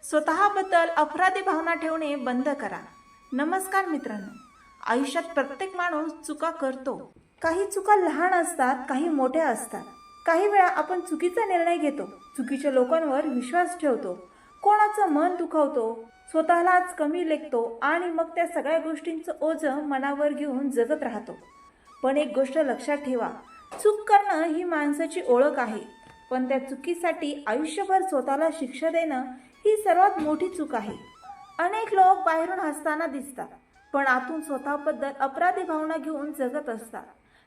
स्वतःबद्दल अपराधी भावना ठेवणे बंद करा. नमस्कार मित्रांनो, आयुष्यात प्रत्येक माणूस चुका करतो. काही चुका लहान असतात, काही मोठ्या असतात. काही वेळा आपण चुकीचा निर्णय घेतो, चुकीच्या लोकांवर विश्वास ठेवतो, कोणाचं मन दुखावतो, स्वतःलाच कमी लेखतो आणि मग त्या सगळ्या गोष्टींचं ओझं मनावर घेऊन जगत राहतो. पण एक गोष्ट लक्षात ठेवा, चूक करणं ही माणसाची ओळख आहे, पण त्या चुकीसाठी आयुष्यभर स्वतःला शिक्षा देणं ही सर्वात मोठी चूक आहे. अनेक लोक बाहेरून हसताना दिसतात, पण आतून स्वतःबद्दल अपराधी भावना घेऊन जगत असतात.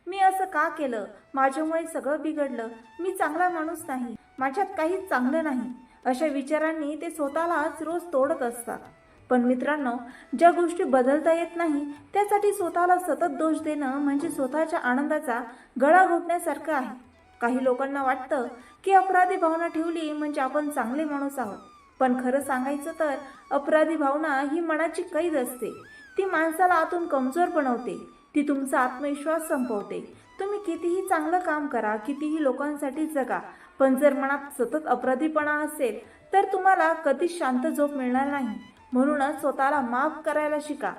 मी असं का केलं, माझ्यामुळे सगळं बिघडलं, मी चांगला माणूस नाही, माझ्यात काहीच चांगलं नाही, अशा विचारांनी ते स्वतःलाच रोज तोडत असतात. पण मित्रांनो, ज्या गोष्टी बदलता येत नाही त्यासाठी स्वतःला सतत दोष देणं म्हणजे स्वतःच्या आनंदाचा गळा घोटण्यासारखं आहे. काही लोकांना वाटतं की अपराधी भावना ठेवली म्हणजे आपण चांगले माणूस आहोत, पण खरं सांगायचं तर अपराधी भावना ही मनाची कैद असते. ती माणसाला आतून कमजोर बनवते, ती तुमचा आत्मविश्वास संपवते. तुम्ही कितीही चांगलं काम करा, कितीही लोकांसाठी जगा, पण जर मनात सतत अपराधीपणा असेल तर तुम्हाला कधीच शांत झोप मिळणार नाही. म्हणूनच स्वतःला माफ करायला शिका,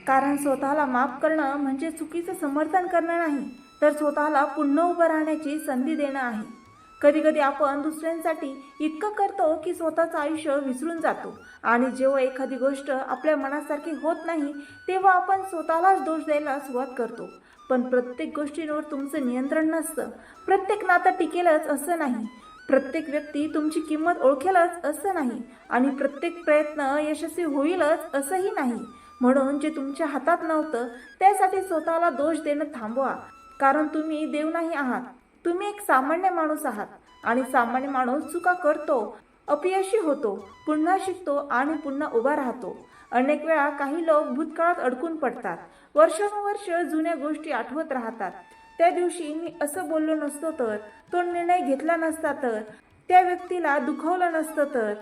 कारण स्वतःला माफ करणं म्हणजे चुकीचं समर्थन करणं नाही, तर स्वतःला पुन्हा उभं राहण्याची संधी देणं आहे. कधी कधी आपण दुसऱ्यांसाठी इतकं करतो की स्वतःचं आयुष्य विसरून जातो, आणि जेव्हा एखादी गोष्ट आपल्या मनासारखी होत नाही तेव्हा आपण स्वतःलाच दोष द्यायला सुरुवात करतो. पण प्रत्येक गोष्टींवर तुमचं नियंत्रण नसतं, प्रत्येक नातं टिकेलच असं नाही, प्रत्येक व्यक्ती तुमची किंमत ओळखेलच असं नाही, आणि प्रत्येक प्रयत्न यशस्वी होईलच असंही नाही. म्हणून जे तुमच्या हातात नव्हतं त्यासाठी स्वतःला दोष देणं थांबवा, कारण तुम्ही देव नाही आहात, तुम्ही एक सामान्य माणूस आहात. आणि सामान्य माणूस चुका करतो, अपयशी होतो, पुन्हा शिकतो आणि पुन्हा उभा राहतो. अनेक वेळा काही लोक भूतकाळात अडकून पडतात, वर्षानुवर्ष जुन्या गोष्टी आठवत राहतात. त्या दिवशी मी असं बोललो नसतो तर, तो निर्णय घेतला नसता तर, त्या व्यक्तीला दुखवलं नसतं तर,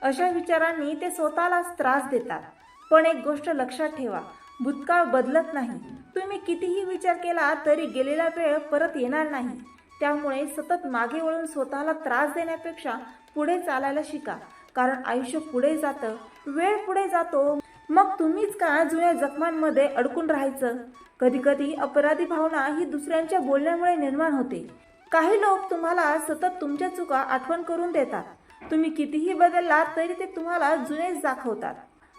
अशा विचारांनी ते स्वतःलाच त्रास देतात. पण एक गोष्ट लक्षात ठेवा, भूतकाळ बदलत नाही. तुम्ही कितीही विचार केला तरी गेलेला वेळ परत येणार नाही. त्यामुळे सतत मागे वळून स्वतःला त्रास देण्यापेक्षा पुढे चालायला शिका, कारण आयुष्य पुढे जातं, वेळ पुढे जातो, मग तुम्हीच का जुन्या जखमांमध्ये अडकून राहायचं. कधी कधी अपराधी भावना ही दुसऱ्यांच्या बोलण्यामुळे निर्माण होते. काही लोक तुम्हाला सतत तुमच्या चुका आठवण करून देतात, तुम्ही कितीही बदललात तरी ते तुम्हाला जुनेच दाखवतात,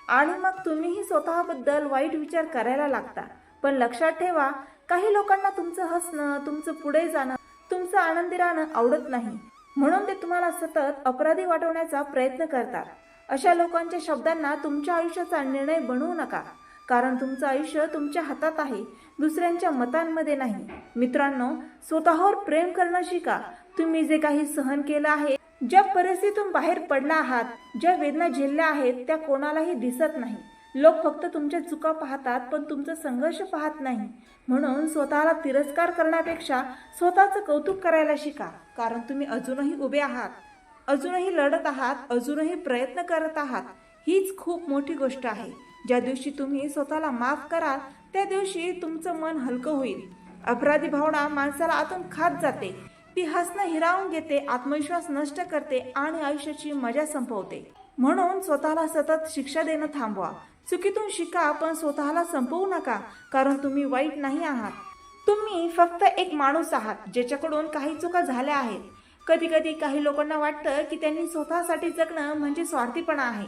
आणि मग तुम्हीही स्वतःबद्दल वाईट विचार करायला लागता. पण लक्षात ठेवा, काही लोकांना तुमचं हसणं, तुमचं पुढे जाणं, तुमचं आनंदी राहणं आवडत नाही, म्हणून ते तुम्हाला सतत अपराधी वाटवण्याचा प्रयत्न करतात. अशा लोकांच्या शब्दांना तुमच्या आयुष्याचा निर्णय बनवू नका, कारण तुमचं आयुष्य तुमच्या हातात आहे, दुसऱ्यांच्या मतांमध्ये नाही. मित्रांनो, स्वतःवर प्रेम करणं शिका. तुम्ही जे काही सहन केलं आहे, ज्या परिस्थितीतून बाहेर पडला आहात, ज्या वेदना झेलल्या आहेत, त्या कोणालाही दिसत नाही. लोक फक्त तुमच्या चुका पाहतात, पण तुमचा संघर्ष पाहत नाही. म्हणून स्वतःला तिरस्कार करण्यापेक्षा स्वतःचं कौतुक करायला शिका, कारण तुम्ही अजूनही उभे आहात, अजूनही लढत आहात, अजूनही प्रयत्न करत आहात. हीच खूप मोठी गोष्ट आहे. ज्या दिवशी तुम्ही स्वतःला माफ कराल त्या दिवशी तुमचं मन हलकं होईल. अपराधी भावना माणसाला आतून खात जाते, ती हसणं हिरावून घेते, आत्मविश्वास नष्ट करते आणि आयुष्याची मजा संपवते. म्हणून स्वतःला सतत शिक्षा देणं थांबवा. चुकीतून शिका, पण स्वतःला संपवू नका, कारण तुम्ही वाईट नाही आहात. तुम्ही फक्त एक माणूस आहात ज्याच्याकडून काही चुका झाल्या आहेत. कधी कधी काही लोकांना वाटतं की त्यांनी स्वतःसाठी जगणं म्हणजे स्वार्थीपणा आहे,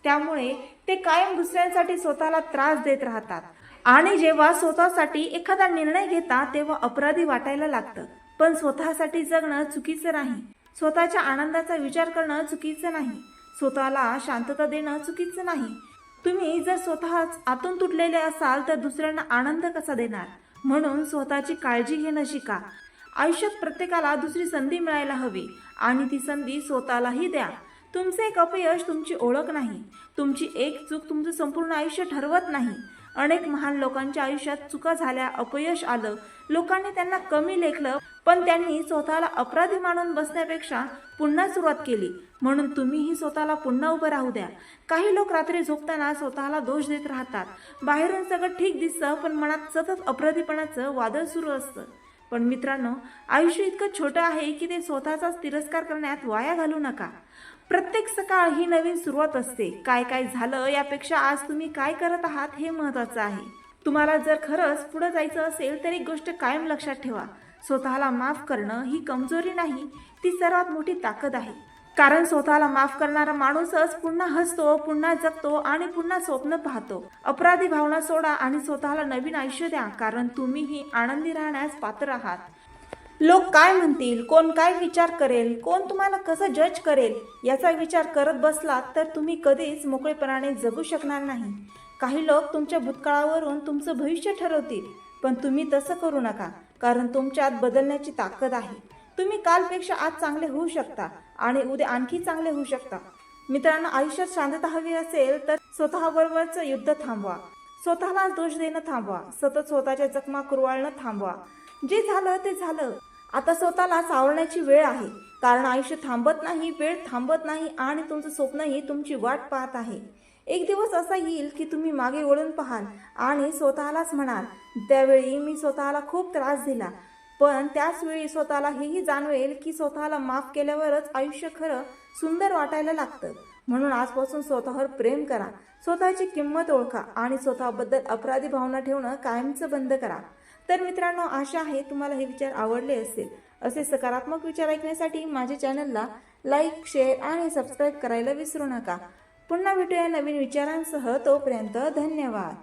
त्यामुळे ते कायम दुसऱ्यांसाठी स्वतःला त्रास देत राहतात, आणि जेव्हा स्वतःसाठी एखादा निर्णय घेतात तेव्हा अपराधी वाटायला लागतं. पण स्वतःसाठी जगणं चुकीचं नाही, स्वतःच्या आनंदाचा विचार करणं चुकीचं नाही, स्वतःला शांतता देणं चुकीचं नाही. तुम्ही जर स्वतःच आतून तुटलेले असाल तर दुसऱ्यांना आनंद कसा देणार. म्हणून स्वतःची काळजी घेणं शिका. आयुष्यात प्रत्येकाला दुसरी संधी मिळायला हवी, आणि ती संधी स्वतःलाही द्या. तुमचे एक अपयश तुमची ओळख नाही, तुमची एक चूक तुमचं संपूर्ण आयुष्य ठरवत नाही. अनेक महान लोकांच्या आयुष्यात चुका झाल्या, अपयश आलं, लोकांनी त्यांना कमी लेखलं, पण त्यांनी स्वतःला अपराधी मानून बसण्यापेक्षा पुन्हा सुरुवात केली. म्हणून तुम्हीही स्वतःला पुन्हा उभं राहू द्या. काही लोक रात्री झोपताना स्वतःला दोष देत राहतात. बाहेरून सगळं ठीक दिसतं, पण मनात सतत अपराधीपणाचं वादळ सुरू असतं. पण मित्रांनो, आयुष्य इतकं छोटं आहे की ते स्वतःचाच तिरस्कार करण्यात वाया घालू नका. प्रत्येक सकाळ ही नवीन सुरुवात असते. काय काय झालं यापेक्षा आज तुम्ही काय करत आहात हे महत्त्वाचं आहे. तुम्हाला जर खरंच पुढे जायचं असेल तर एक गोष्ट कायम लक्षात ठेवा, स्वतःला माफ करणं ही कमजोरी नाही, ती सर्वात मोठी ताकद आहे. कारण स्वतःला माफ करणारा माणूसच पुन्हा हसतो, पुन्हा जगतो आणि पुन्हा स्वप्न पाहतो. अपराधी भावना सोडा आणि स्वतःला नवीन आयुष्य द्या, कारण तुम्हीही आनंदी राहण्यास पात्र आहात. लोक काय म्हणतील, कोण काय विचार करेल, कोण तुम्हाला कसं जज करेल याचा विचार करत बसलात तर तुम्ही कधीच मोकळेपणाने जगू शकणार नाही. काही लोक तुमच्या भूतकाळावरून तुमचं भविष्य ठरवतील, पण तुम्ही तसं करू नका, कारण तुमच्यात बदलण्याची ताकद आहे. तुम्ही कालपेक्षा आज चांगले होऊ शकता आणि उद्या आणखी चांगले होऊ शकता. मित्रांनो, आयुष्यात शांतता हवी असेल तर स्वतःबरोबरचं युद्ध थांबवा, स्वतःला दोष देणं थांबवा, सतत स्वतःच्या जखमा कुरवाळणं थांबवा. जे झालं ते झालं, आता स्वतःला सावरण्याची वेळ आहे. कारण आयुष्य थांबत नाही, वेळ थांबत नाही आणि तुमचं स्वप्नही तुमची वाट पाहत आहे. एक दिवस असा येईल की तुम्ही मागे वळून पाहाल आणि स्वतःलाच म्हणाल, त्यावेळी मी स्वतःला खूप त्रास दिला. पण त्याच वेळी स्वतःला हेही जाणवेल की स्वतःला माफ केल्यावरच आयुष्य खरं सुंदर वाटायला लागतं. म्हणून आजपासून स्वतःवर प्रेम करा, स्वतःची किंमत ओळखा आणि स्वतःबद्दल अपराधी भावना ठेवणं कायमचं बंद करा. तर मित्रांनो, आशा आहे तुम्हाला हे विचार आवडले असतील. असे सकारात्मक विचार ऐकण्यासाठी माझ्या चॅनलला लाईक, शेअर आणि सबस्क्राईब करायला विसरू नका. पुन्हा भेटूया नवीन विचारांसह. तोपर्यंत धन्यवाद.